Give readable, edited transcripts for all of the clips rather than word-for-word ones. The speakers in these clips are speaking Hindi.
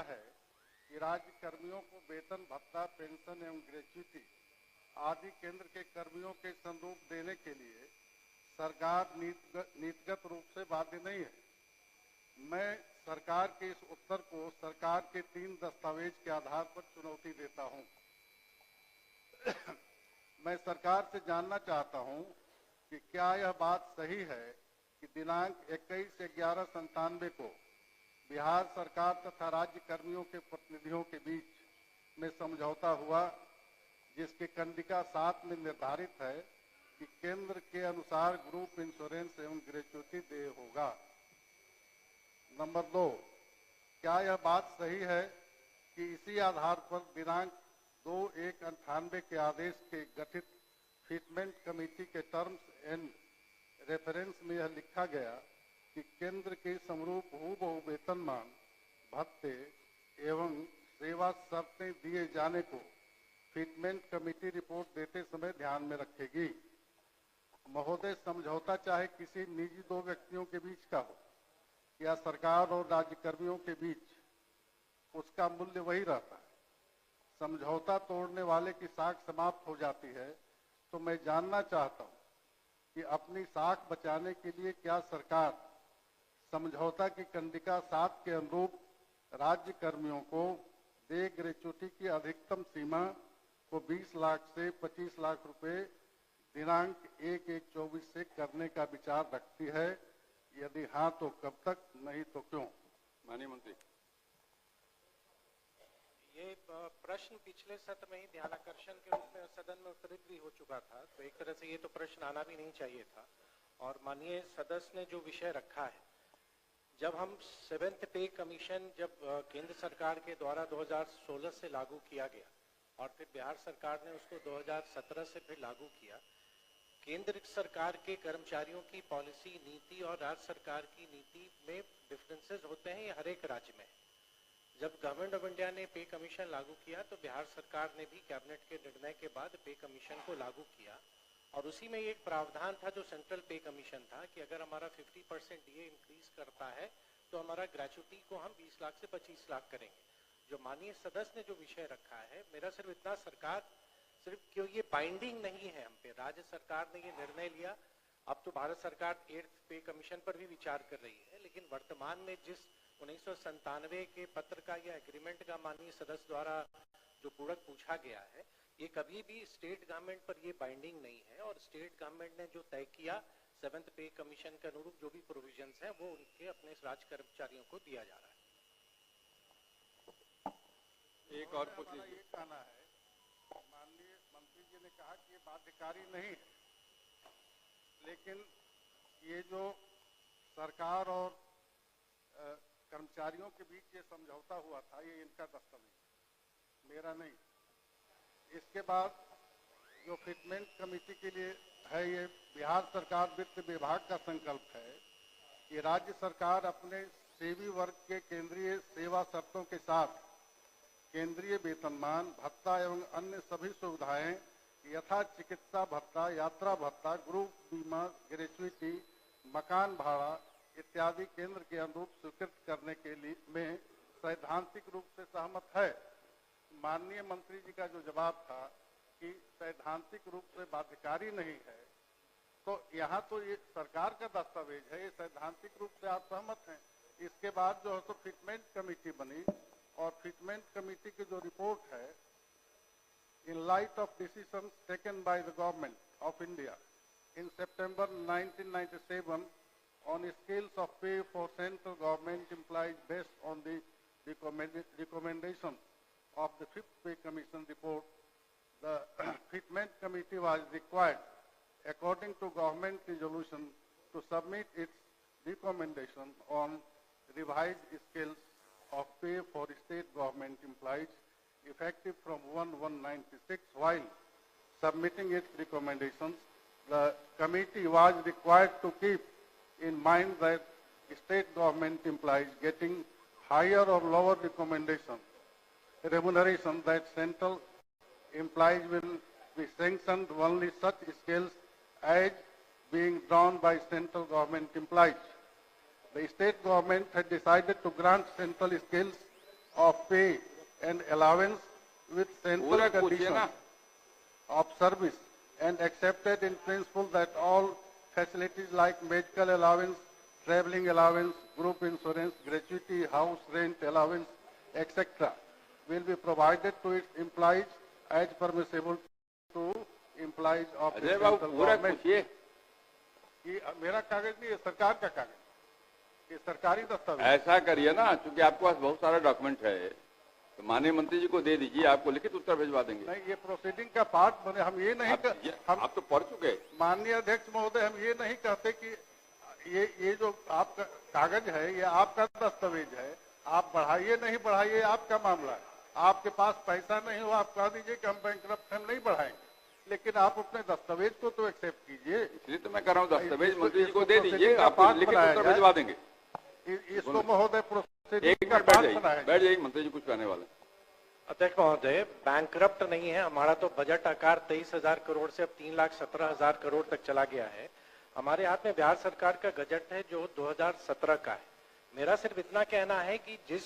है कि राज्य कर्मियों को वेतन भत्ता, पेंशन एवं ग्रेच्युटी आदि केंद्र के कर्मियों के संरूप देने के लिए सरकार नीतिगत रूप से बाध्य नहीं है। मैं सरकार के इस उत्तर को सरकार के 3 दस्तावेज के आधार पर चुनौती देता हूं। मैं सरकार से जानना चाहता हूं कि क्या यह बात सही है कि दिनांक 21/11/97 को बिहार सरकार तथा राज्य कर्मियों के प्रतिनिधियों के बीच में समझौता हुआ, जिसकी कंडिका 7 में निर्धारित है कि केंद्र के अनुसार ग्रुप इंश्योरेंस एवं ग्रेच्युटी देय होगा। नंबर 2, क्या यह बात सही है कि इसी आधार पर दिनांक 2/1/98 के आदेश के गठित फिटमेंट कमेटी के टर्म्स एंड रेफरेंस में यह लिखा गया कि केंद्र के समरूप हूबहू वेतनमान, भत्ते एवं सेवा शर्तें दिए जाने को फिटमेंट कमेटी रिपोर्ट देते समय ध्यान में रखेगी। महोदय, समझौता चाहे किसी निजी 2 व्यक्तियों के बीच का हो या सरकार और राज्य कर्मियों के बीच, उसका मूल्य वही रहता है। समझौता तोड़ने वाले की साख समाप्त हो जाती है। तो मैं जानना चाहता हूं कि अपनी साख बचाने के लिए क्या सरकार समझौता की कंडिका 7 के अनुरूप राज्य कर्मियों को देय ग्रेच्युटी की अधिकतम सीमा को 20 लाख से 25 लाख रुपए दिनांक 1/1/24 से करने का विचार रखती है? यदि हाँ तो कब तक, नहीं तो क्यों? माननीय मंत्री। ये प्रश्न पिछले सत्र में ही ध्यानाकर्षण के रूप में सदन में उत्तरित भी हो चुका था, तो एक तरह से ये तो प्रश्न आना भी नहीं चाहिए था। और माननीय सदस्य ने जो विषय रखा है, जब हम 7th पे कमीशन जब केंद्र सरकार के द्वारा 2016 से लागू किया गया और फिर बिहार सरकार ने उसको 2017 से फिर लागू किया, केंद्र सरकार के कर्मचारियों की पॉलिसी, नीति और राज्य सरकार की नीति में डिफरेंसेस होते हैं, ये हर एक राज्य में। जब गवर्नमेंट ऑफ इंडिया ने पे कमीशन लागू किया तो बिहार सरकार ने भी कैबिनेट के निर्णय के बाद पे कमीशन को लागू किया, और उसी में एक प्रावधान था जो सेंट्रल पे कमीशन था कि अगर हमारा 50% डीए इंक्रीज करता है तो हमारा ग्रेच्युटी को हम 20 लाख से 25 लाख करेंगे। जो माननीय सदस्य ने जो विषय रखा है, मेरा सिर्फ इतना, सरकार सिर्फ क्यों ये बाइंडिंग नहीं है हम पे, राज्य सरकार ने ये निर्णय लिया, अब तो भारत सरकार 8th पे कमीशन पर भी विचार कर रही है, लेकिन वर्तमान में जिस 1997 के पत्र का या एग्रीमेंट का माननीय सदस्य द्वारा जो पूरक पूछा गया है, ये कभी भी स्टेट गवर्नमेंट पर ये बाइंडिंग नहीं है, और स्टेट गवर्नमेंट ने जो तय किया 7th पे कमीशन के अनुरूप जो भी प्रोविजंस हैं वो उनके अपने राज्य कर्मचारियों को दिया जा रहा है। एक और पूछ लीजिए। ये कहना है, माननीय मंत्री जी ने कहा कि ये बाध्यकारी नहीं है, लेकिन ये जो सरकार और कर्मचारियों के बीच ये समझौता हुआ था, ये इनका दस्तावेज, मेरा नहीं। इसके बाद जो फिटमेंट कमेटी के लिए है, ये बिहार सरकार वित्त विभाग का संकल्प है कि राज्य सरकार अपने सेवी वर्ग के केंद्रीय सेवा शर्तों के साथ केंद्रीय वेतनमान, भत्ता एवं अन्य सभी सुविधाएं यथा चिकित्सा भत्ता, यात्रा भत्ता, ग्रुप बीमा, ग्रेच्युटी, मकान भाड़ा इत्यादि केंद्र के अनुरूप स्वीकृत करने के लिए में सैद्धांतिक रूप से सहमत है। माननीय मंत्री जी का जो जवाब था कि सैद्धांतिक रूप से बाध्यकारी नहीं है, तो यहाँ तो ये सरकार का दस्तावेज है, ये सैद्धांतिक रूप से आप सहमत हैं। इसके बाद जो है तो फिटमेंट कमेटी बनी, और फिटमेंट कमेटी की जो रिपोर्ट है, in light of decisions taken by the government of India in September 1997 on scales of pay for central government employees based on the recommendation of the 5th Pay Commission report, the Fitment Committee was required, according to government resolution, to submit its recommendation on revised scales of pay for state government employees effective from 1/1/96. While submitting its recommendations, the committee was required to keep in mind that state government employees getting higher or lower remuneration that central employees will be sanctioned only such scales as being drawn by central government employees. The state government had decided to grant central scales of pay and allowance with central पूरा पूछिए conditions ना। of service and accepted in principle that all facilities like medical allowance, traveling allowance, group insurance, gratuity, house rent allowance, etc. will be provided to its employees as permissible to employees of the Ajay Babu central पूरा government. पूछिए। ये मेरा कागज नहीं है, सरकार का कागज, ये सरकारी दस्तावेज। ऐसा करिए ना, चूंकि आपके पास बहुत सारा डॉक्यूमेंट है, तो माननीय मंत्री जी को दे दीजिए, आपको लिखित उत्तर भिजवा देंगे। नहीं, ये प्रोसीडिंग का पार्ट बने, हम ये नहीं आप तो पढ़ चुके। माननीय अध्यक्ष महोदय, हम ये नहीं कहते कि ये जो आपका कागज है ये आपका दस्तावेज है, आप बढ़ाइए नहीं बढ़ाइए आपका मामला है। आपके पास पैसा नहीं हो, आप कह दीजिए कि हम बैंकरप्ट हम नहीं बढ़ाएंगे, लेकिन आप अपने दस्तावेज को तो एक्सेप्ट कीजिए। इसलिए तो मैं कर रहा हूँ, दस्तावेज मंत्री जी को दे इसको दीजिए, आपको लिखित उत्तर भिजवा देंगे। इसको महोदय प्रोसीडिंग एक मिनट बैठ जाइए, मंत्री जी कुछ कहने वाले। अध्यक्ष महोदय, बैंकरप्ट नहीं है हमारा, तो बजट आकार 23,000 करोड़ से अब 3,17,000 करोड़ तक चला गया है। हमारे हाथ में बिहार सरकार का बजट है जो 2017 का है। मेरा सिर्फ इतना कहना है कि जिस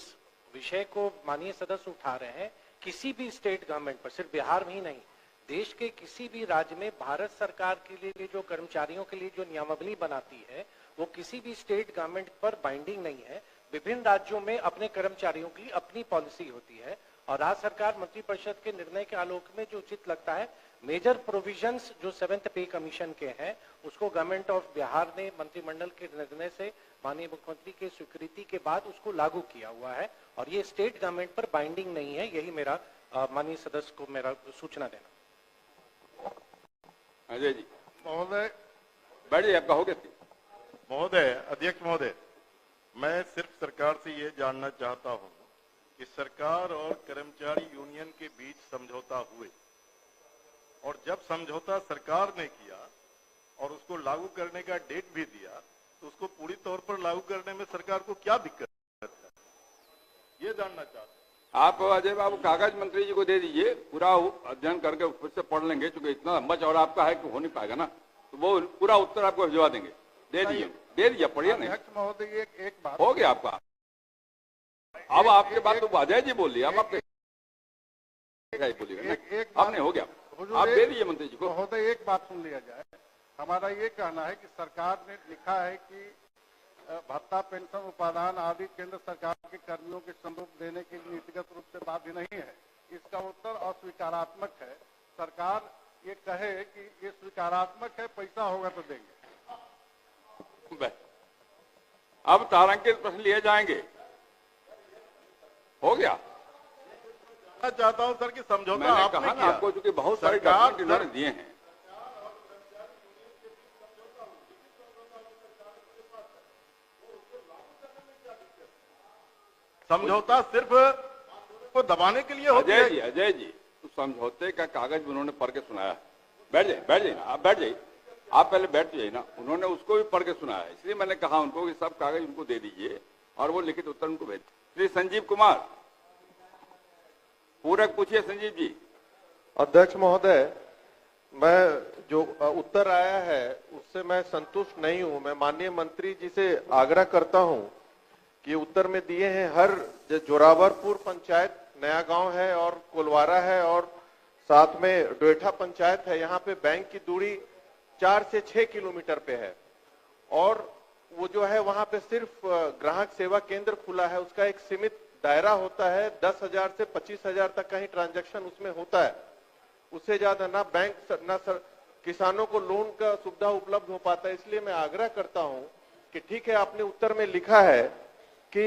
विषय को माननीय सदस्य उठा रहे हैं, किसी भी स्टेट गवर्नमेंट पर, सिर्फ बिहार में ही नहीं, देश के किसी भी राज्य में भारत सरकार के लिए जो कर्मचारियों के लिए जो नियमावली बनाती है वो किसी भी स्टेट गवर्नमेंट पर बाइंडिंग नहीं है। विभिन्न राज्यों में अपने कर्मचारियों की अपनी पॉलिसी होती है और राज्य सरकार मंत्रिपरिषद के निर्णय के आलोक में जो उचित लगता है, मेजर प्रोविजंस जो 7th पे कमीशन के हैं उसको गवर्नमेंट ऑफ बिहार ने मंत्रिमंडल के निर्णय से माननीय मुख्यमंत्री के स्वीकृति के बाद उसको लागू किया हुआ है और ये स्टेट गवर्नमेंट पर बाइंडिंग नहीं है। यही मेरा माननीय सदस्य को मेरा सूचना देना। अजय जी महोदय बैठ जाइए, आप कहोगे। महोदय, अध्यक्ष महोदय, मैं सिर्फ सरकार से ये जानना चाहता हूं कि सरकार और कर्मचारी यूनियन के बीच समझौता हुए और जब समझौता सरकार ने किया और उसको लागू करने का डेट भी दिया, तो उसको पूरी तौर पर लागू करने में सरकार को क्या दिक्कत है, ये जानना चाहता हूं। आप अजय बाबू कागज मंत्री जी को दे दीजिए, पूरा अध्ययन करके फिर से पढ़ लेंगे, क्योंकि इतना लंबा चौड़ा आपका है कि हो नहीं पाएगा ना, तो वो पूरा उत्तर आपको भिजवा देंगे। दे दीजिए, पढ़िए। नहीं अध्यक्ष महोदय, एक बात हो गया आपका। अब आपके बात तो अजय जी बोल लिया, अब आप बोलिएगा। अब नहीं हो गया, आप दे दीजिए मंत्री जी को। महोदय, एक बात सुन लिया जाए। हमारा ये कहना है कि सरकार ने लिखा है कि भत्ता, पेंशन, उपादान आदि केंद्र सरकार के कर्मियों के स्वरूप देने के लिए नीतिगत रूप से बाध्य नहीं है। इसका उत्तर अस्वीकारात्मक है। सरकार ये कहे कि ये स्वीकारात्मक है, पैसा होगा तो देंगे। अब तारांकित प्रश्न लिए जाएंगे। हो गया। मैं चाहता हूं सर कि समझौता मैंने आपने कहा ना किया। आपको, क्योंकि बहुत सारे सरकार डॉक्यूमेंट इन्होंने दिए हैं। समझौता सिर्फ को दबाने के लिए होता है। अजय जी तो समझौते का कागज उन्होंने पढ़ के सुनाया। बैठ जाइए ना, आप बैठ जाइए, आप पहले बैठ जाइए ना। उन्होंने उसको भी पढ़ के सुनाया, इसलिए मैंने कहा उनको कि सब कागज उनको दे दीजिए और वो लिखित उत्तर उनको भेज। श्री संजीव कुमार, पूरक पूछिए संजीव जी। अध्यक्ष महोदय, मैं जो उत्तर आया है उससे मैं संतुष्ट नहीं हूं। मैं माननीय मंत्री जी से आग्रह करता हूं कि उत्तर में दिए हैं हर जोरावरपुर पंचायत नया गांव है और कोलवारा है और साथ में डोएठा पंचायत है, यहाँ पे बैंक की दूरी 4 से 6 किलोमीटर पे है और वो जो है वहां पे सिर्फ ग्राहक सेवा केंद्र खुला है। उसका एक सीमित दायरा होता है, 10,000 से 25,000 तक का ही ट्रांजैक्शन उसमें होता है। उससे ज्यादा ना बैंक ना किसानों को लोन का सुविधा उपलब्ध हो पाता है। इसलिए मैं आग्रह करता हूं कि ठीक है, आपने उत्तर में लिखा है कि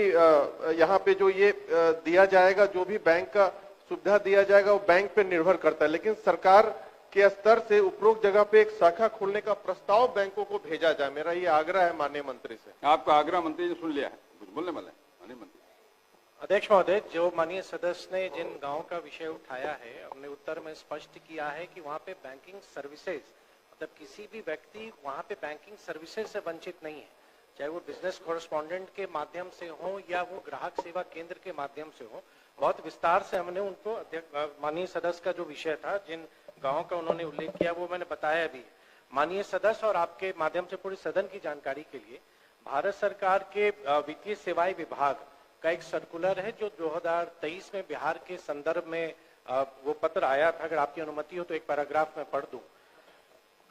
यहाँ पे जो ये दिया जाएगा, जो भी बैंक का सुविधा दिया जाएगा वो बैंक पे निर्भर करता है, लेकिन सरकार के स्तर से उपरोक्त जगह पे एक शाखा खोलने का प्रस्ताव बैंकों को भेजा जाए। मेरा ये आग्रह है माननीय मंत्री से। आपका आग्रह मंत्री ने सुन लिया है, कुछ बोलने वाले माननीय मंत्री। अध्यक्ष महोदय, जो माननीय सदस्य ने जिन गांव का विषय उठाया है, हमने उत्तर में स्पष्ट किया है कि वहां पे बैंकिंग सर्विसेज, मतलब किसी भी व्यक्ति वहां पे बैंकिंग सर्विसेज से वंचित नहीं है, चाहे वो बिजनेस कॉरेस्पॉन्डेंट के माध्यम से हो या वो ग्राहक सेवा केंद्र के माध्यम से हो। बहुत विस्तार से हमने उनको माननीय सदस्य का जो विषय था, जिन गाँव का उन्होंने उल्लेख किया, वो मैंने बताया भी। माननीय सदस्य और आपके माध्यम से पूरी सदन की जानकारी के लिए, भारत सरकार के वित्तीय सेवाएं विभाग का एक सर्कुलर है जो 2023 में बिहार के संदर्भ में वो पत्र आया था। अगर आपकी अनुमति हो तो एक पैराग्राफ में पढ़ दूं।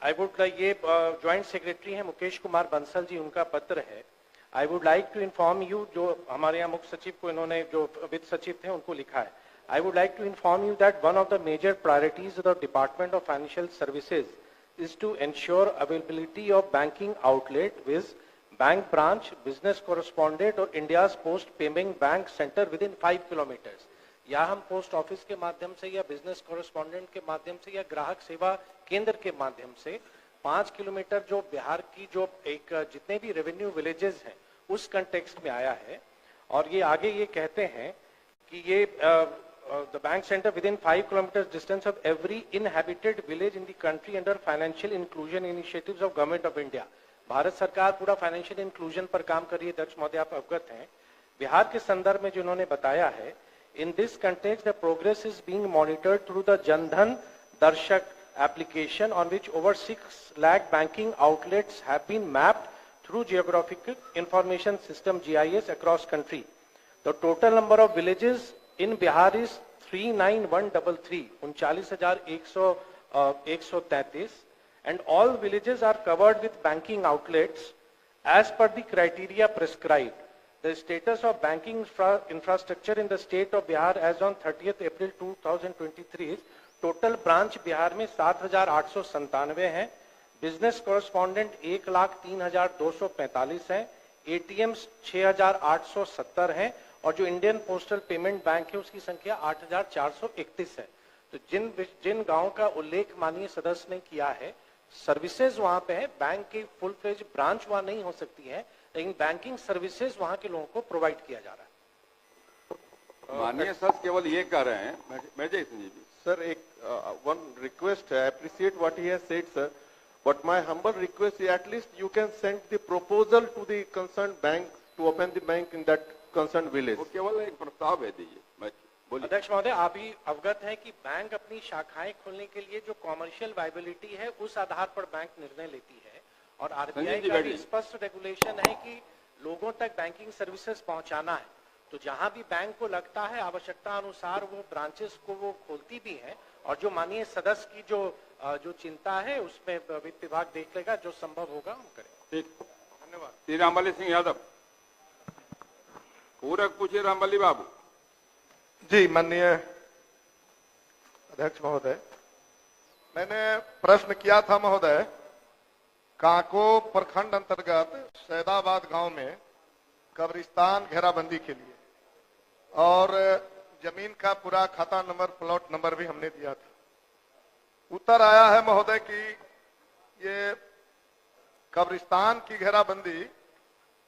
आई वुड ये ज्वाइंट सेक्रेटरी हैं मुकेश कुमार बंसल जी, उनका पत्र है। I would like to inform you, जो हमारे यहाँ मुख्य सचिव को इन्होंने, जो वित्त सचिव थे उनको लिखा है। I would like to inform you that one of the major priorities of the Department of Financial Services is to ensure availability of banking outlet with bank branch, business correspondent और India's post payment bank center within 5 kilometers। या हम पोस्ट ऑफिस के माध्यम से या बिजनेस कॉरेस्पॉन्डेंट के माध्यम से या ग्राहक सेवा केंद्र के माध्यम से 5 किलोमीटर जो बिहार की जो एक जितने भी रेवेन्यू विलेजेस हैं उस कंटेक्स्ट में आया है। और ये आगे ये कहते हैं कि ये the bank center within 5 kilometers distance of every inhabited village in the country under financial inclusion initiatives of government of India। Bharat सरकार पूरा फाइनेंशियल इंक्लूजन पर काम कर रही है। अध्यक्ष महोदय आप अवगत हैं। बिहार के संदर्भ में जो उन्होंने बताया है, in this context the progress is being monitored through the Jan Dhan Darshak application on which over 6 lakh banking outlets have been mapped through geographical information system GIS across country. The total number of villages in Bihar is 39133, 39,133, and all villages are covered with banking outlets as per the criteria prescribed. The status of banking infrastructure in the state of Bihar as on 30th April 2023 is total branch Bihar में 7,897 हैं, बिजनेस कॉरेस्पॉन्डेंट 1,03,245 हैं, ATMs 6,870 हैं और जो इंडियन पोस्टल पेमेंट बैंक है उसकी संख्या 8,431 है। तो जिन गांवों का उल्लेख माननीय सदस्य ने किया है, सर्विसेज वहां पे है। बैंक की फुल फ्लेज ब्रांच वहां नहीं हो सकती है, लेकिन बैंकिंग सर्विसेज वहां के लोगों को प्रोवाइड किया जा रहा है। माननीय सर केवल ये कह रहे हैं, मैं संजीव जी सर एक वन रिक्वेस्ट है, appreciate what he has said sir, but my humble request is at least you can send the proposal to the concern bank to open the bank in that concern village. वो केवल एक प्रस्ताव भेज दीजिए। अध्यक्ष महोदय, आप ही अवगत हैं कि बैंक अपनी शाखाएं खोलने के लिए जो कॉमर्शियल वायबिलिटी है उस आधार पर बैंक निर्णय लेती है और RBI का भी स्पष्ट रेगुलेशन है कि लोगों तक बैंकिंग सर्विसेज पहुंचाना है। तो जहां भी बैंक को लगता है आवश्यकता अनुसार वो ब्रांचेस को वो खोलती भी है और जो माननीय सदस्य की जो चिंता है उसमें वित्त विभाग देख लेगा, जो संभव होगा हम करें। ठीक, धन्यवाद। श्री रामबली सिंह यादव। पूरक पूछिए रामबली बाबू। जी माननीय अध्यक्ष महोदय, मैंने प्रश्न किया था महोदय, काको प्रखंड अंतर्गत सैदाबाद गांव में कब्रिस्तान घेराबंदी के लिए और जमीन का पूरा खाता नंबर प्लॉट नंबर भी हमने दिया था। उत्तर आया है महोदय कि ये कब्रिस्तान की घेराबंदी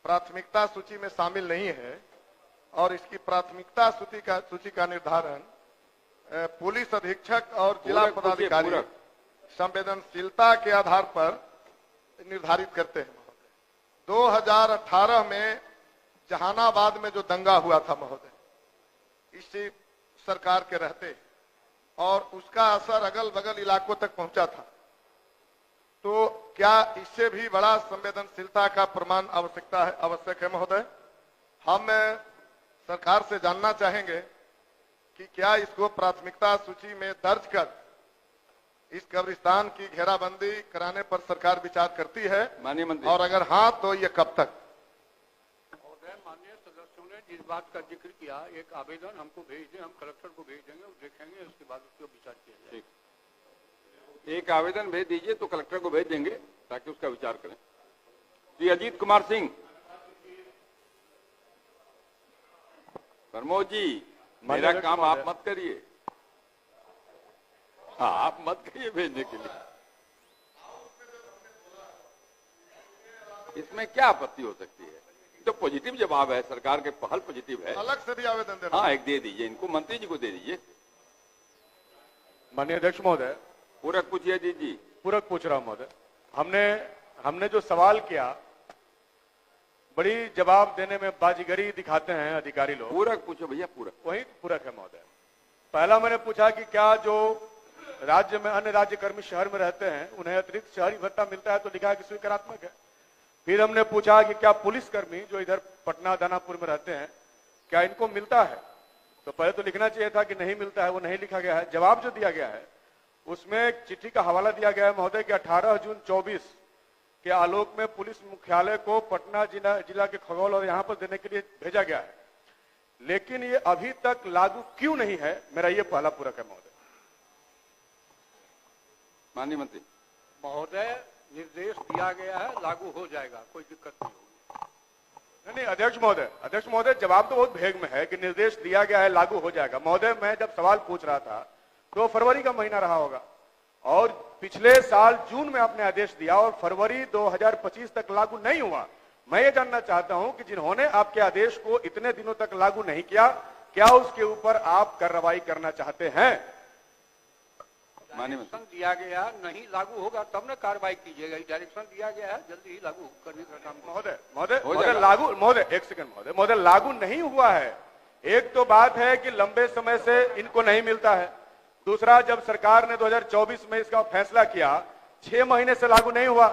प्राथमिकता सूची में शामिल नहीं है और इसकी प्राथमिकता सूची का निर्धारण पुलिस अधीक्षक और जिला पदाधिकारी संवेदनशीलता के आधार पर निर्धारित करते हैं महोदय। 2018 में जहानाबाद में जो दंगा हुआ था महोदय, इसी सरकार के रहते और उसका असर अगल बगल इलाकों तक पहुंचा था, तो क्या इससे भी बड़ा संवेदनशीलता का प्रमाण आवश्यक है महोदय? हम सरकार से जानना चाहेंगे कि क्या इसको प्राथमिकता सूची में दर्ज कर इस कब्रिस्तान की घेराबंदी कराने पर सरकार विचार करती है, माननीय मंत्री, और अगर हाँ तो ये कब तक? माननीय सदस्यों ने जिस बात का जिक्र किया, एक आवेदन हमको भेज दें, हम कलेक्टर को भेज देंगे, देखेंगे, उसके बाद उसको विचार किया जाएगा। एक आवेदन भेज दीजिए तो कलेक्टर को भेज देंगे ताकि उसका विचार करें। श्री अजीत कुमार सिंह। प्रमोद जी, मेरा काम आप मत करिए। हाँ, आप मत करिए भेजने के लिए। इसमें क्या आपत्ति हो सकती है? तो पॉजिटिव जवाब है, सरकार के पहल पॉजिटिव है। अलग से भी आवेदन देना। हाँ, एक दे दीजिए, इनको मंत्री जी को दे दीजिए। माननीय अध्यक्ष महोदय, पूरक पूछिए जी। पूरक पूछ रहा हूं महोदय। हमने जो सवाल किया, बड़ी जवाब देने में बाजीगरी दिखाते हैं अधिकारी लोग। पूरक पूछो भैया, पूरक। वही पूरक है महोदय। पहला मैंने पूछा कि क्या जो राज्य में अन्य राज्य कर्मी शहर में रहते हैं उन्हें अतिरिक्त शहरी भत्ता मिलता है, तो लिखा है कि स्वीकारात्मक है। फिर हमने पूछा कि क्या पुलिस कर्मी जो इधर पटना दानापुर में रहते हैं क्या इनको मिलता है? तो पहले तो लिखना चाहिए था कि नहीं मिलता है, वो नहीं लिखा गया है। जवाब जो दिया गया है उसमें एक चिट्ठी का हवाला दिया गया है महोदय कि 18 जून 24 के आलोक में पुलिस मुख्यालय को पटना जिला के खगौल और यहां पर देने के लिए भेजा गया है, लेकिन ये अभी तक लागू क्यों नहीं है, मेरा ये पहला पूरक है महोदय। माननीय मंत्री महोदय, निर्देश दिया गया है, लागू हो जाएगा, कोई दिक्कत नहीं होगी। नहीं अध्यक्ष महोदय जवाब तो बहुत भेग में है कि निर्देश दिया गया है, लागू हो जाएगा। महोदय मैं जब सवाल पूछ रहा था तो फरवरी का महीना रहा होगा और पिछले साल जून में आपने आदेश दिया और फरवरी 2025 तक लागू नहीं हुआ। मैं ये जानना चाहता हूं कि जिन्होंने आपके आदेश को इतने दिनों तक लागू नहीं किया, क्या उसके ऊपर आप कार्रवाई करना चाहते हैं? डायरेक्शन दिया गया, नहीं लागू होगा तब ना कार्रवाई कीजिएगा। डायरेक्शन दिया गया है, जल्दी ही लागू करने का काम। महोदय लागू नहीं हुआ है। एक तो बात है कि लंबे समय से इनको नहीं मिलता है, दूसरा जब सरकार ने 2024 में इसका फैसला किया 6 महीने से लागू नहीं हुआ,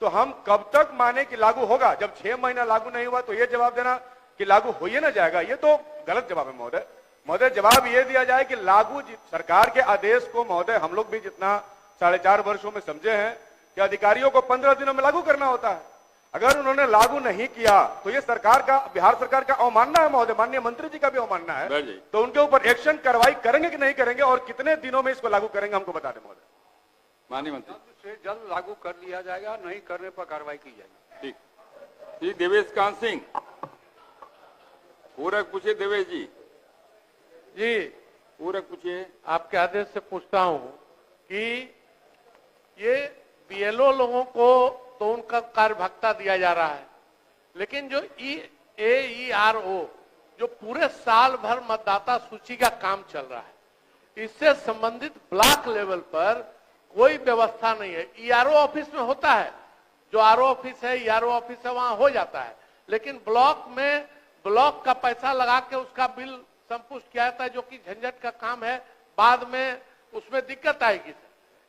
तो हम कब तक माने कि लागू होगा? जब 6 महीना लागू नहीं हुआ तो ये जवाब देना कि लागू हो ही ना जाएगा, ये तो गलत जवाब है महोदय। जवाब ये दिया जाए कि लागू सरकार के आदेश को महोदय हम लोग भी जितना 4.5 वर्षों में समझे हैं कि अधिकारियों को 15 दिनों में लागू करना होता है। अगर उन्होंने लागू नहीं किया तो ये सरकार का, बिहार सरकार का अवमानना है महोदय, माननीय मंत्री जी का भी अवमानना है। तो उनके ऊपर एक्शन कार्रवाई करेंगे कि नहीं करेंगे और कितने दिनों में इसको लागू करेंगे, हमको बता दें महोदय। माननीय मंत्री से जल्द लागू कर लिया जाएगा, नहीं करने पर कार्रवाई की जाएगी। ठीक। श्री देवेश कांत सिंह पूरक पूछिए। देवेश जी पूरक पूछिए। आपके आदेश से पूछता हूं कि ये बीएलओ लोगों को तो उनका कार्य भत्ता दिया जा रहा है, लेकिन जो EARO जो पूरे साल भर मतदाता सूची का काम चल रहा है, इससे संबंधित ब्लॉक लेवल पर कोई व्यवस्था नहीं है। ERO ऑफिस में होता है, जो RO ऑफिस है, ERO ऑफिस है, वहां हो जाता है, लेकिन ब्लॉक में ब्लॉक का पैसा लगा के उसका बिल संपुष्ट किया जाता है, जो कि झंझट का काम है, बाद में उसमें दिक्कत आएगी।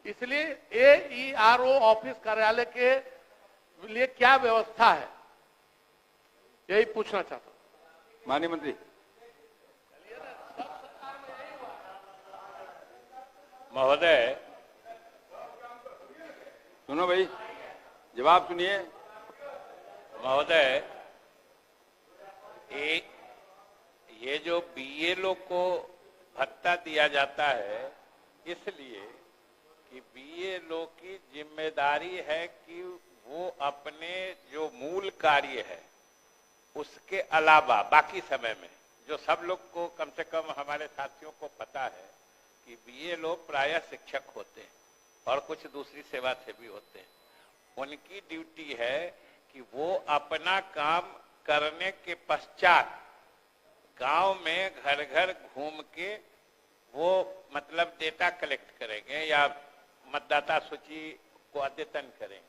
इसलिए AERO ऑफिस कार्यालय के लिए क्या व्यवस्था है, यही पूछना चाहता हूं। माननीय मंत्री महोदय, सुनो भाई, जवाब सुनिए। महोदय, ये जो बीएलओ को भत्ता दिया जाता है, इसलिए कि बीएलओ की जिम्मेदारी है कि वो अपने जो मूल कार्य है उसके अलावा बाकी समय में, जो सब लोग को कम से कम हमारे साथियों को पता है कि बीएलओ प्रायः शिक्षक होते हैं और कुछ दूसरी सेवा से भी होते हैं, उनकी ड्यूटी है कि वो अपना काम करने के पश्चात गांव में घर घर घूम के वो मतलब डेटा कलेक्ट करेंगे या मतदाता सूची को अद्यतन करेंगे,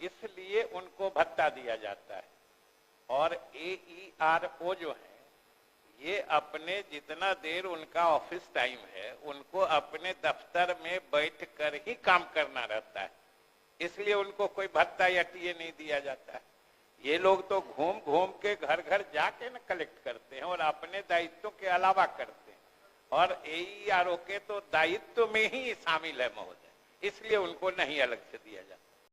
इसलिए उनको भत्ता दिया जाता है। और AERO जो है, ये अपने जितना देर उनका ऑफिस टाइम है, उनको अपने दफ्तर में बैठ कर ही काम करना रहता है, इसलिए उनको कोई भत्ता या टीए नहीं दिया जाता है। ये लोग तो घूम घूम के घर घर जाके न कलेक्ट करते हैं और अपने दायित्व के अलावा करते हैं, और AERO के तो दायित्व में ही शामिल है महोदय, इसलिए उनको नहीं अलग से दिया जाता।